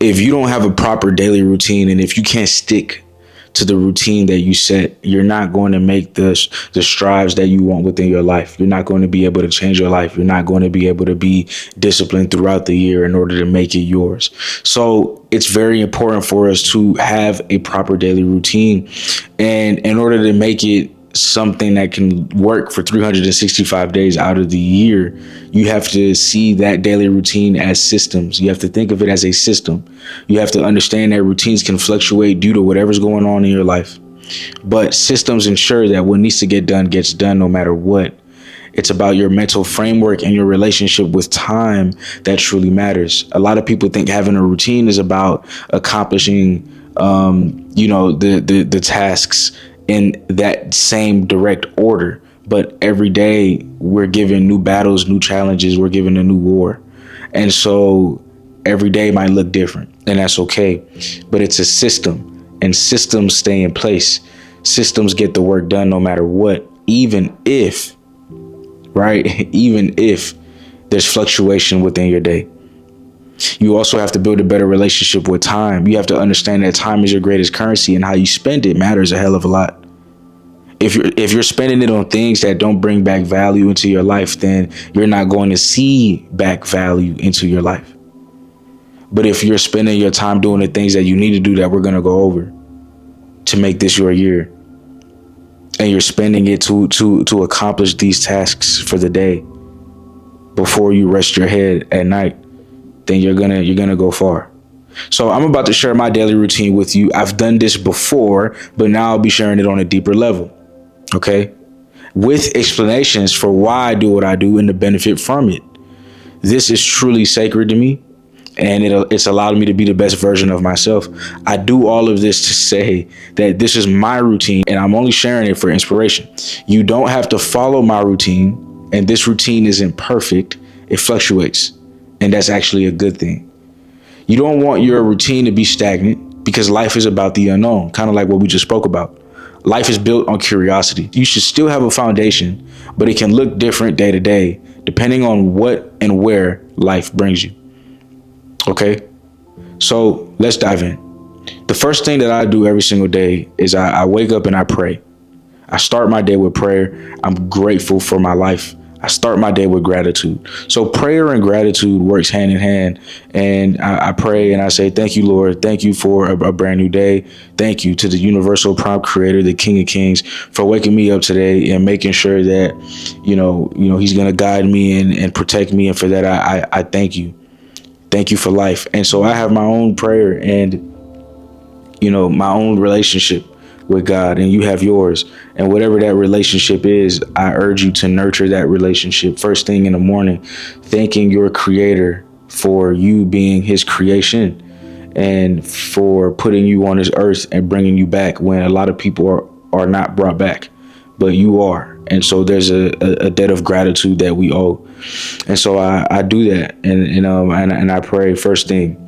if you don't have a proper daily routine, and if you can't stick to the routine that you set, you're not going to make the strides that you want within your life. You're not going to be able to change your life. You're not going to be able to be disciplined throughout the year in order to make it yours. So it's very important for us to have a proper daily routine. And in order to make it something that can work for 365 days out of the year, you have to see that daily routine as systems. You have to think of it as a system. You have to understand that routines can fluctuate due to whatever's going on in your life. But systems ensure that what needs to get done gets done no matter what. It's about your mental framework and your relationship with time that truly matters. A lot of people think having a routine is about accomplishing, the tasks in that same direct order. But every day we're given new battles, new challenges, we're given a new war. And so every day might look different, and that's okay. But it's a system, and systems stay in place. Systems get the work done no matter what, even if there's fluctuation within your day. You also have to build a better relationship with time. You have to understand that time is your greatest currency, and how you spend it matters a hell of a lot. If you're spending it on things that don't bring back value into your life, then you're not going to see back value into your life. But if you're spending your time doing the things that you need to do that we're going to go over to make this your year, and you're spending it to accomplish these tasks for the day before you rest your head at night, then you're gonna go far. So I'm about to share my daily routine with you. I've done this before, but now I'll be sharing it on a deeper level. Okay? With explanations for why I do what I do and the benefit from it. This is truly sacred to me, and it's allowed me to be the best version of myself. I do all of this to say that this is my routine, and I'm only sharing it for inspiration. You don't have to follow my routine, and this routine isn't perfect. It fluctuates, and that's actually a good thing. You don't want your routine to be stagnant, because life is about the unknown, kind of like what we just spoke about. Life is built on curiosity. You should still have a foundation, but it can look different day to day, depending on what and where life brings you. Okay, so let's dive in. The first thing that I do every single day is I wake up and I pray. I start my day with prayer. I'm grateful for my life. I start my day with gratitude. So prayer and gratitude works hand in hand. And I pray and I say, thank you, Lord. Thank you for a brand new day. Thank you to the universal prompt creator, the King of Kings, for waking me up today and making sure that, he's going to guide me and protect me. And for that, I thank you. Thank you for life. And so I have my own prayer and, my own relationship with God, and you have yours. And whatever that relationship is, I urge you to nurture that relationship first thing in the morning, thanking your creator for you being his creation and for putting you on this earth and bringing you back when a lot of people are not brought back, but you are. And so there's a debt of gratitude that we owe. And so I do that. And I pray first thing.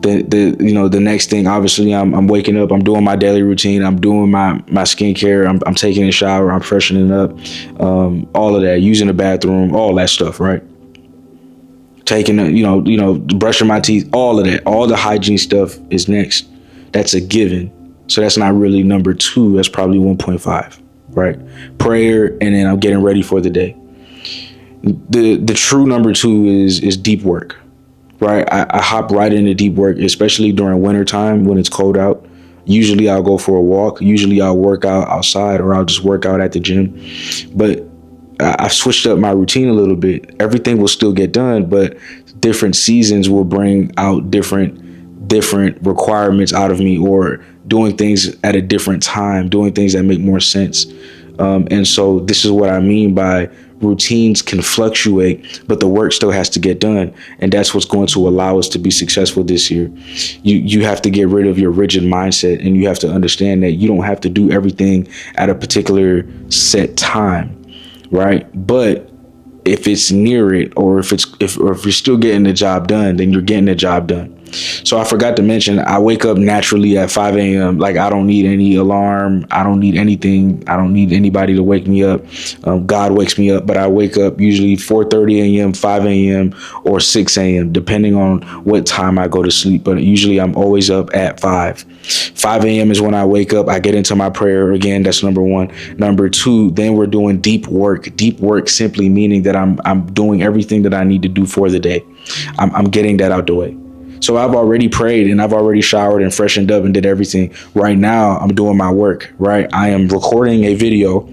The next thing, obviously, I'm waking up, I'm doing my daily routine, I'm doing my skincare, I'm taking a shower, I'm freshening up, all of that, using the bathroom, all that stuff, right? Taking brushing my teeth, all of that, all the hygiene stuff is next. That's a given. So that's not really number 2. That's probably 1.5, right? Prayer, and then I'm getting ready for the day. The true number 2 is deep work. Right. I hop right into deep work, especially during winter time when it's cold out. Usually I'll go for a walk. Usually I'll work out outside, or I'll just work out at the gym. But I've switched up my routine a little bit. Everything will still get done, but different seasons will bring out different requirements out of me, or doing things at a different time, doing things that make more sense. And so this is what I mean by routines can fluctuate, but the work still has to get done. And that's what's going to allow us to be successful this year. You have to get rid of your rigid mindset, and you have to understand that you don't have to do everything at a particular set time, right? But if it's near it, or if you're still getting the job done, then you're getting the job done. So I forgot to mention, I wake up naturally at 5 a.m. Like, I don't need any alarm. I don't need anything. I don't need anybody to wake me up. God wakes me up, but I wake up usually 4:30 a.m., 5 a.m., or 6 a.m., depending on what time I go to sleep. But usually I'm always up at 5. 5 a.m. is when I wake up. I get into my prayer again. That's number one. Number two, then we're doing deep work. Deep work simply meaning that I'm doing everything that I need to do for the day. I'm getting that out the way. So I've already prayed and I've already showered and freshened up and did everything. Right now, I'm doing my work, right? I am recording a video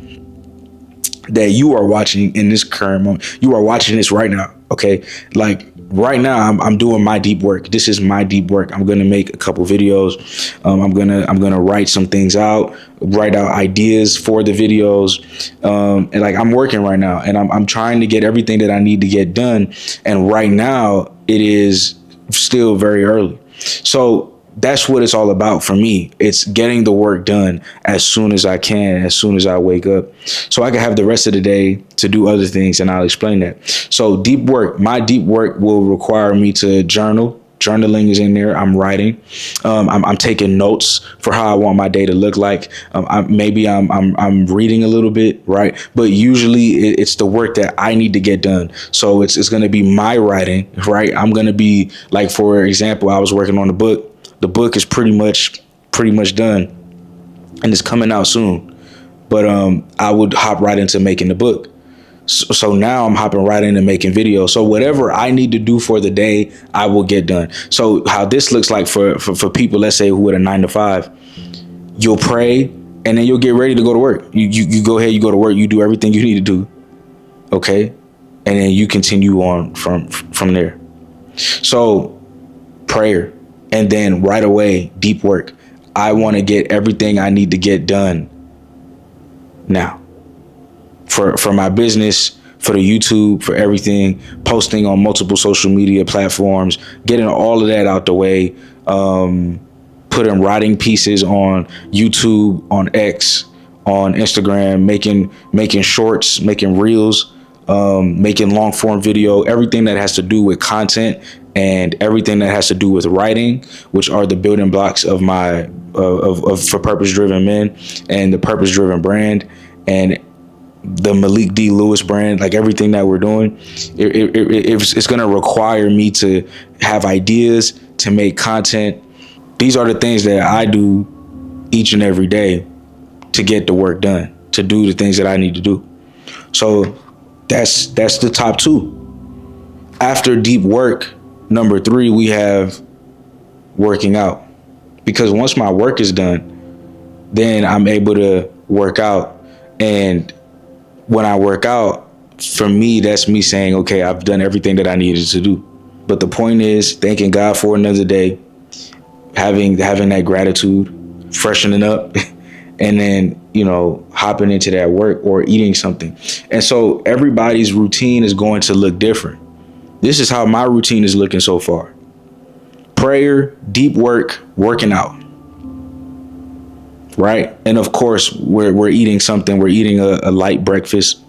that you are watching in this current moment. You are watching this right now, okay? Like right now, I'm doing my deep work. This is my deep work. I'm gonna make a couple videos. I'm gonna write some things out, write out ideas for the videos, and like I'm working right now, and I'm trying to get everything that I need to get done. And right now, it is still very early. So that's what it's all about for me. It's getting the work done as soon as I can, as soon as I wake up, so I can have the rest of the day to do other things. And I'll explain that. So deep work, my deep work will require me to journal. Journaling is in there. I'm writing. I'm taking notes for how I want my day to look like. I'm reading a little bit, right? But usually it's the work that I need to get done. So it's going to be my writing, right? I'm going to be like, for example, I was working on the book. The book is pretty much done, and it's coming out soon. But I would hop right into making the book. So now I'm hopping right into making videos. So whatever I need to do for the day, I will get done. So how this looks like for people, let's say, who at a 9 to 5, you'll pray and then you'll get ready to go to work. You go ahead, you go to work, you do everything you need to do. Okay. And then you continue on from there. So prayer, and then right away, deep work. I want to get everything I need to get done now. For my business, for the YouTube, for everything, posting on multiple social media platforms, getting all of that out the way, putting writing pieces on YouTube, on X, on Instagram, making shorts, making reels, making long form video, everything that has to do with content and everything that has to do with writing, which are the building blocks of my for Purpose Driven Men and the Purpose Driven brand and the Malique D. Lewis brand. Like everything that we're doing, it's going to require me to have ideas, to make content. These are the things that I do each and every day to get the work done, to do the things that I need to do. So that's the top two. After deep work, number 3, we have working out. Because once my work is done, then I'm able to work out. And when I work out, for me, that's me saying, okay, I've done everything that I needed to do. But the point is thanking God for another day, having that gratitude, freshening up, and then, hopping into that work or eating something. And so everybody's routine is going to look different. This is how my routine is looking so far. Prayer, deep work, working out. Right. And of course, we're eating something. We're eating a light breakfast.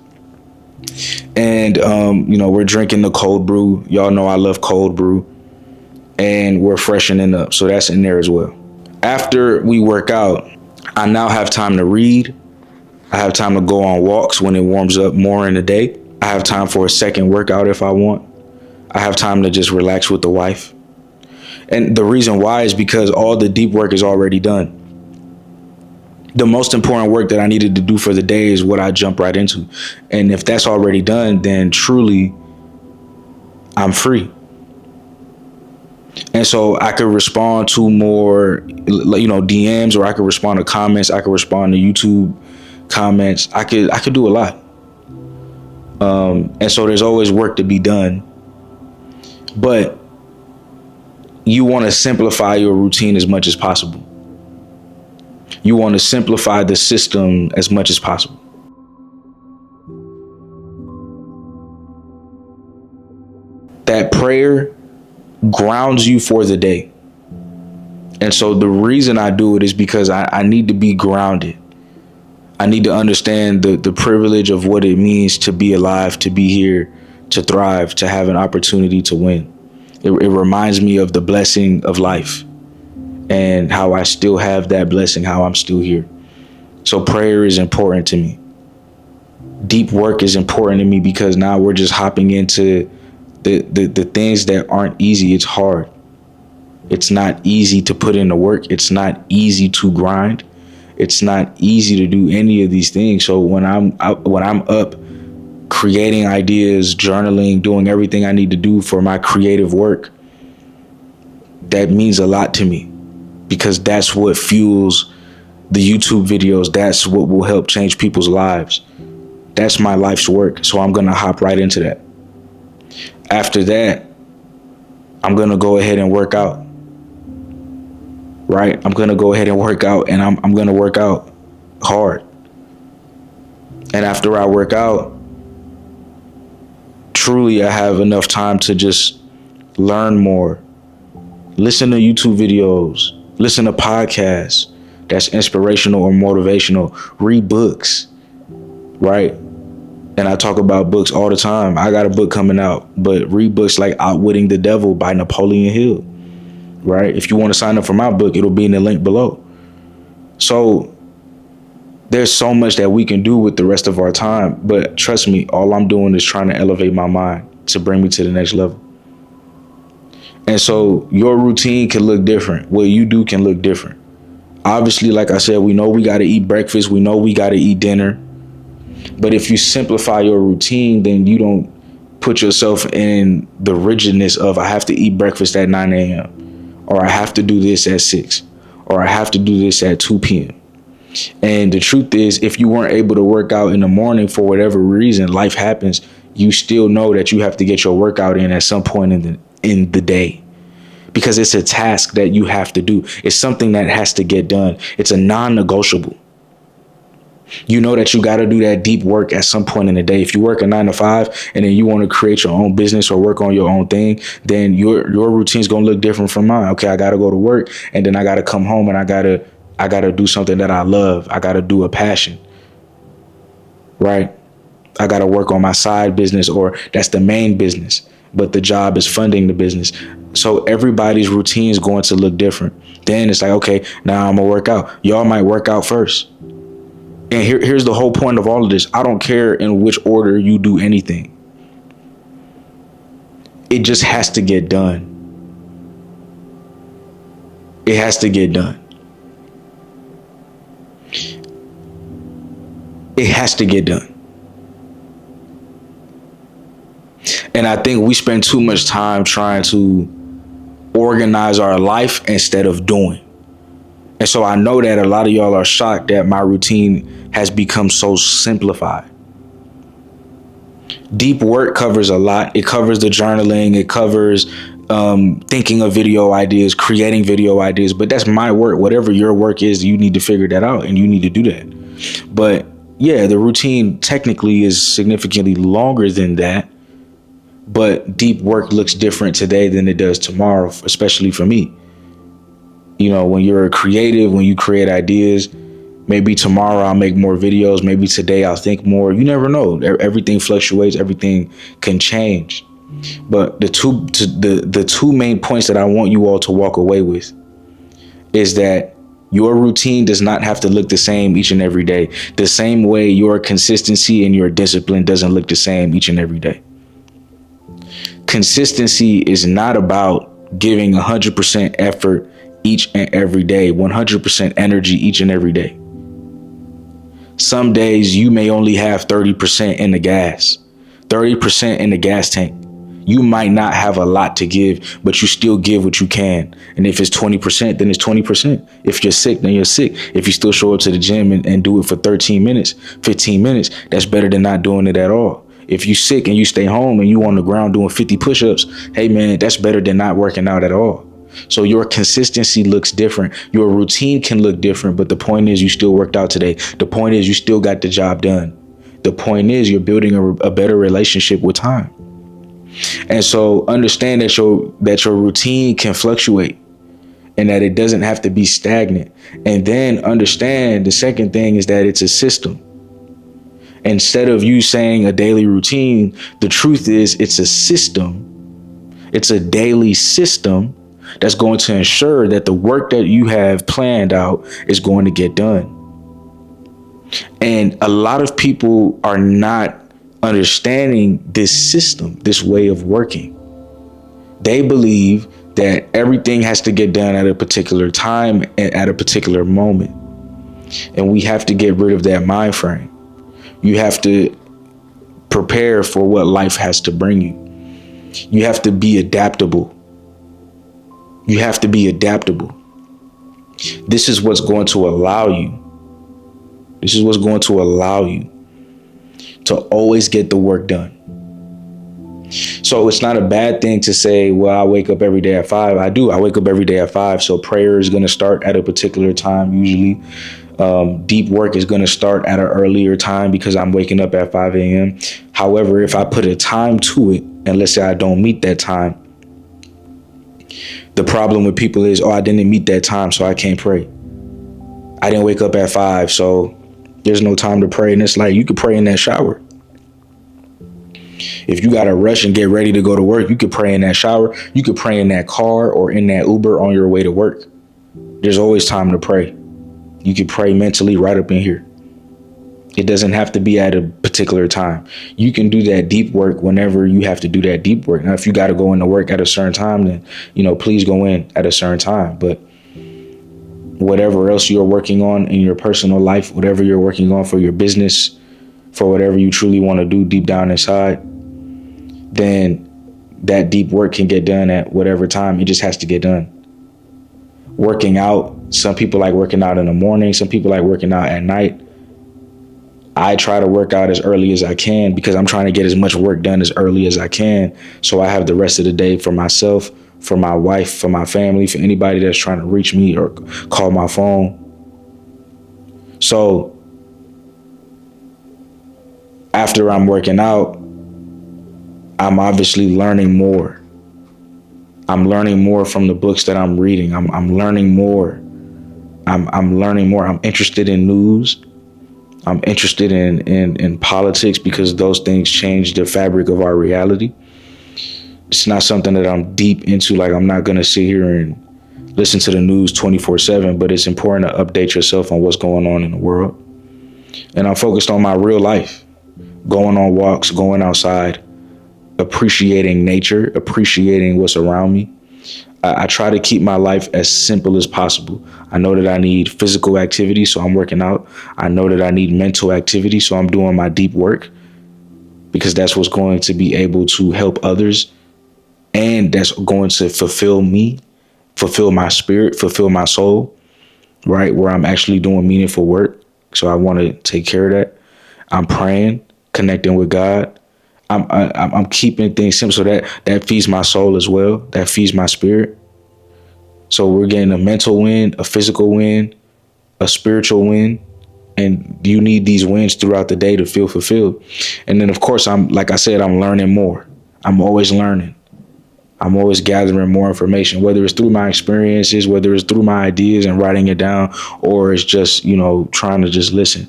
And, we're drinking the cold brew. Y'all know I love cold brew. And we're freshening up. So that's in there as well. After we work out, I now have time to read. I have time to go on walks when it warms up more in the day. I have time for a second workout if I want. I have time to just relax with the wife. And the reason why is because all the deep work is already done. The most important work that I needed to do for the day is what I jump right into. And if that's already done, then truly I'm free. And so I could respond to more, DMs, or I could respond to comments. I could respond to YouTube comments. I could do a lot. And so there's always work to be done. But you want to simplify your routine as much as possible. You want to simplify the system as much as possible. That prayer grounds you for the day. And so the reason I do it is because I need to be grounded. I need to understand the privilege of what it means to be alive, to be here, to thrive, to have an opportunity to win. It reminds me of the blessing of life and how I still have that blessing, how I'm still here. So prayer is important to me. Deep work is important to me because now we're just hopping into the things that aren't easy. It's hard. It's not easy to put in the work. It's not easy to grind. It's not easy to do any of these things. So when I'm up creating ideas, journaling, doing everything I need to do for my creative work, that means a lot to me because that's what fuels the YouTube videos. That's what will help change people's lives. That's my life's work. So I'm going to hop right into that. After that, I'm going to go ahead and work out. Right? I'm going to go ahead and work out, and I'm going to work out hard. And after I work out, truly I have enough time to just learn more. Listen to YouTube videos, listen to podcasts that's inspirational or motivational, read books, right? And I talk about books all the time. I got a book coming out, but read books like Outwitting the Devil by Napoleon Hill, right? If you want to sign up for my book, it'll be in the link below. So there's so much that we can do with the rest of our time, but trust me, all I'm doing is trying to elevate my mind to bring me to the next level. And so your routine can look different. What you do can look different. Obviously, like I said, we know we got to eat breakfast. We know we got to eat dinner. But if you simplify your routine, then you don't put yourself in the rigidness of I have to eat breakfast at 9 a.m. or I have to do this at 6 or I have to do this at 2 p.m. And the truth is, if you weren't able to work out in the morning for whatever reason, life happens, you still know that you have to get your workout in at some point in the day, because it's a task that you have to do. It's something that has to get done. It's a non-negotiable. You know that you got to do that deep work at some point in the day. If you work a 9 to 5 and then you want to create your own business or work on your own thing, then your routine is going to look different from mine. Okay, I got to go to work and then I got to come home and I got to do something that I love. I got to do a passion, right? I got to work on my side business, or that's the main business, but the job is funding the business. So everybody's routine is going to look different. Then it's like, okay, now I'm gonna work out. Y'all might work out first. And here's the whole point of all of this. I don't care in which order you do anything. It just has to get done. It has to get done. It has to get done. And I think we spend too much time trying to organize our life instead of doing. And so I know that a lot of y'all are shocked that my routine has become so simplified. Deep work covers a lot. It covers the journaling. It covers thinking of video ideas, creating video ideas. But that's my work. Whatever your work is, you need to figure that out and you need to do that. But yeah, the routine technically is significantly longer than that. But deep work looks different today than it does tomorrow, especially for me. You know, when you're a creative, when you create ideas, maybe tomorrow I'll make more videos. Maybe today I'll think more. You never know. Everything fluctuates. Everything can change. But the two main points that I want you all to walk away with is that your routine does not have to look the same each and every day. The same way your consistency and your discipline doesn't look the same each and every day. Consistency is not about giving 100% effort each and every day, 100% energy each and every day. Some days you may only have 30% in the gas, 30% in the gas tank. You might not have a lot to give, but you still give what you can. And if it's 20%, then it's 20%. If you're sick, then you're sick. If you still show up to the gym and do it for 13 minutes, 15 minutes, that's better than not doing it at all. If you're sick and you stay home and you on the ground doing 50 push-ups, hey man, that's better than not working out at all. So your consistency looks different. Your routine can look different, but the point is you still worked out today. The point is you still got the job done. The point is you're building a better relationship with time. And so understand that your routine can fluctuate and that it doesn't have to be stagnant. And then understand the second thing is that it's a system. Instead of you saying a daily routine, the truth is it's a system It's a daily system that's going to ensure that the work that you have planned out is going to get done. And a lot of people are not understanding this system, this way of working. They believe that everything has to get done at a particular time and at a particular moment. And we have to get rid of that mind frame. You have to prepare for what life has to bring you. You have to be adaptable. You have to be adaptable. This is what's going to allow you. This is what's going to allow you to always get the work done. So it's not a bad thing to say, well, I wake up every day at 5. I do. I wake up every day at 5. So prayer is going to start at a particular time. Usually deep work is going to start at an earlier time because I'm waking up at 5 a.m. However, if I put a time to it, and let's say I don't meet that time, the problem with people is, oh, I didn't meet that time, so I can't pray. I didn't wake up at 5, so there's no time to pray. And it's like, you could pray in that shower. If you got to rush and get ready to go to work, you could pray in that shower. You could pray in that car or in that Uber on your way to work. There's always time to pray. You could pray mentally right up in here. It doesn't have to be at a particular time. You can do that deep work whenever you have to do that deep work. Now, if you got to go into work at a certain time, then, please go in at a certain time. But whatever else you're working on in your personal life, whatever you're working on for your business, for whatever you truly want to do deep down inside, then that deep work can get done at whatever time. It just has to get done. Working out, some people like working out in the morning. Some people like working out at night. I try to work out as early as I can because I'm trying to get as much work done as early as I can. So I have the rest of the day for myself, for my wife, for my family, for anybody that's trying to reach me or call my phone. So after I'm working out, I'm obviously learning more. I'm learning more from the books that I'm reading. I'm learning more. I'm learning more. I'm interested in news. I'm interested in politics because those things change the fabric of our reality. It's not something that I'm deep into. Like, I'm not going to sit here and listen to the news 24/7, but it's important to update yourself on what's going on in the world. And I'm focused on my real life, going on walks, going outside, appreciating nature, appreciating what's around me. I try to keep my life as simple as possible. I know that I need physical activity, so I'm working out. I know that I need mental activity, so I'm doing my deep work because that's what's going to be able to help others. And that's going to fulfill me, fulfill my spirit, fulfill my soul, right? Where I'm actually doing meaningful work. So I want to take care of that. I'm praying, connecting with God. I'm keeping things simple so that feeds my soul as well. That feeds my spirit. So we're getting a mental win, a physical win, a spiritual win. And you need these wins throughout the day to feel fulfilled. And then, of course, like I said, I'm learning more. I'm always learning. I'm always gathering more information, whether it's through my experiences, whether it's through my ideas and writing it down, or it's just, trying to just listen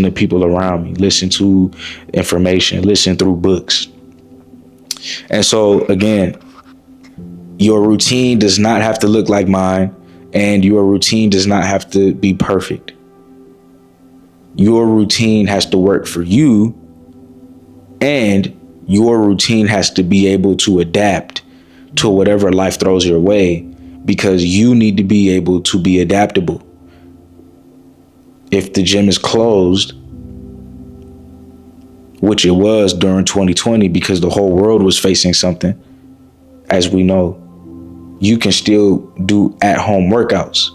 to people around me, listen to information, listen through books. And so, again, your routine does not have to look like mine, and your routine does not have to be perfect. Your routine has to work for you, and your routine has to be able to adapt to whatever life throws your way, because you need to be able to be adaptable. If the gym is closed, which it was during 2020 because the whole world was facing something, as we know, you can still do at-home workouts.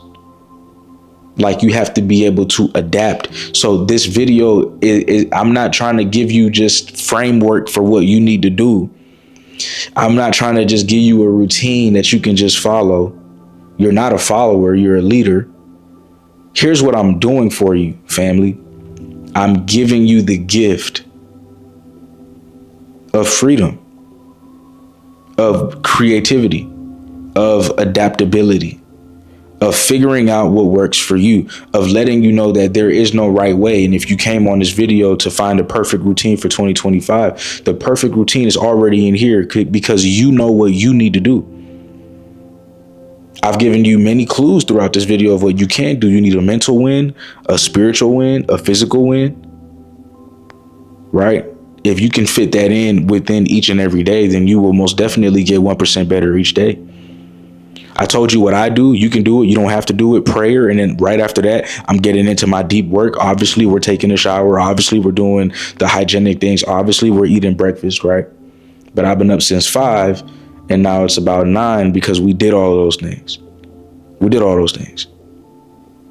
Like, you have to be able to adapt. So this video is I'm not trying to give you just framework for what you need to do. I'm not trying to just give you a routine that you can just follow. You're not a follower, you're a leader. Here's what I'm doing for you, family. I'm giving you the gift of freedom, of creativity, of adaptability, of figuring out what works for you, of letting you know that there is no right way. And if you came on this video to find a perfect routine for 2025, the perfect routine is already in here because you know what you need to do. I've given you many clues throughout this video of what you can do. You need a mental win, a spiritual win, a physical win, right? If you can fit that in within each and every day, then you will most definitely get 1% better each day. I told you what I do. You can do it. You don't have to do it. Prayer. And then right after that, I'm getting into my deep work. Obviously, we're taking a shower. Obviously, we're doing the hygienic things. Obviously, we're eating breakfast, right? But I've been up since 5 and now it's about 9 because we did all those things. We did all those things.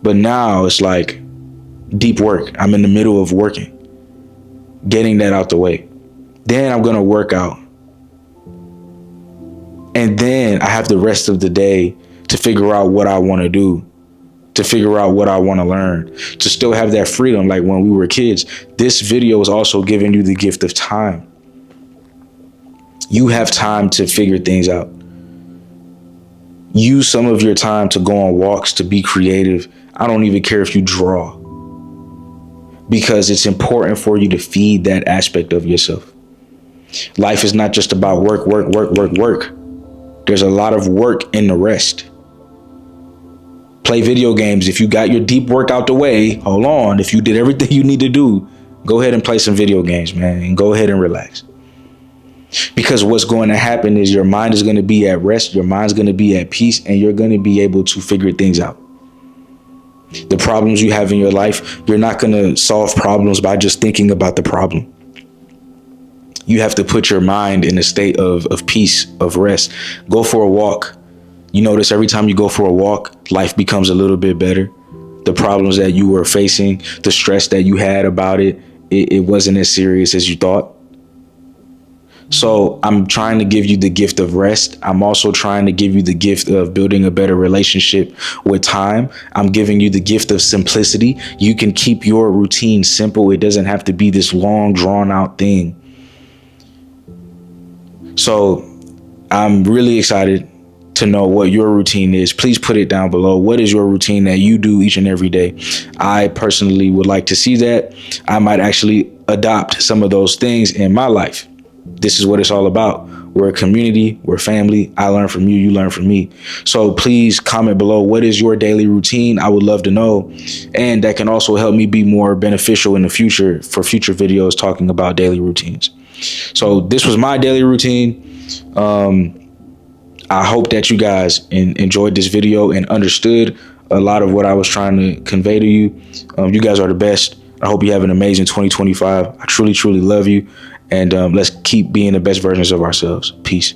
But now it's like deep work. I'm in the middle of working, getting that out the way. Then I'm going to work out. And then I have the rest of the day to figure out what I want to do, to figure out what I want to learn, to still have that freedom like when we were kids. This video is also giving you the gift of time. You have time to figure things out. Use some of your time to go on walks, to be creative. I don't even care if you draw, because it's important for you to feed that aspect of yourself. Life is not just about work, work, work, work, work. There's a lot of work in the rest. Play video games. If you got your deep work out the way, hold on. If you did everything you need to do, go ahead and play some video games, man, and go ahead and relax. Because what's going to happen is your mind is going to be at rest, your mind's going to be at peace, and you're going to be able to figure things out. The problems you have in your life, you're not going to solve problems by just thinking about the problem. You have to put your mind in a state of peace, of rest. Go for a walk. You notice every time you go for a walk, life becomes a little bit better. The problems that you were facing, the stress that you had about it wasn't as serious as you thought. So I'm trying to give you the gift of rest. I'm also trying to give you the gift of building a better relationship with time. I'm giving you the gift of simplicity. You can keep your routine simple. It doesn't have to be this long, drawn out thing. So I'm really excited to know what your routine is. Please put it down below. What is your routine that you do each and every day? I personally would like to see that. I might actually adopt some of those things in my life. This is what it's all about. We're a community. We're family. I learn from you. You learn from me. So please comment below. What is your daily routine? I would love to know. And that can also help me be more beneficial in the future for future videos talking about daily routines. So this was my daily routine. I hope that you guys enjoyed this video and understood a lot of what I was trying to convey to you. You guys are the best. I hope you have an amazing 2025. I truly, truly love you. And let's keep being the best versions of ourselves. Peace.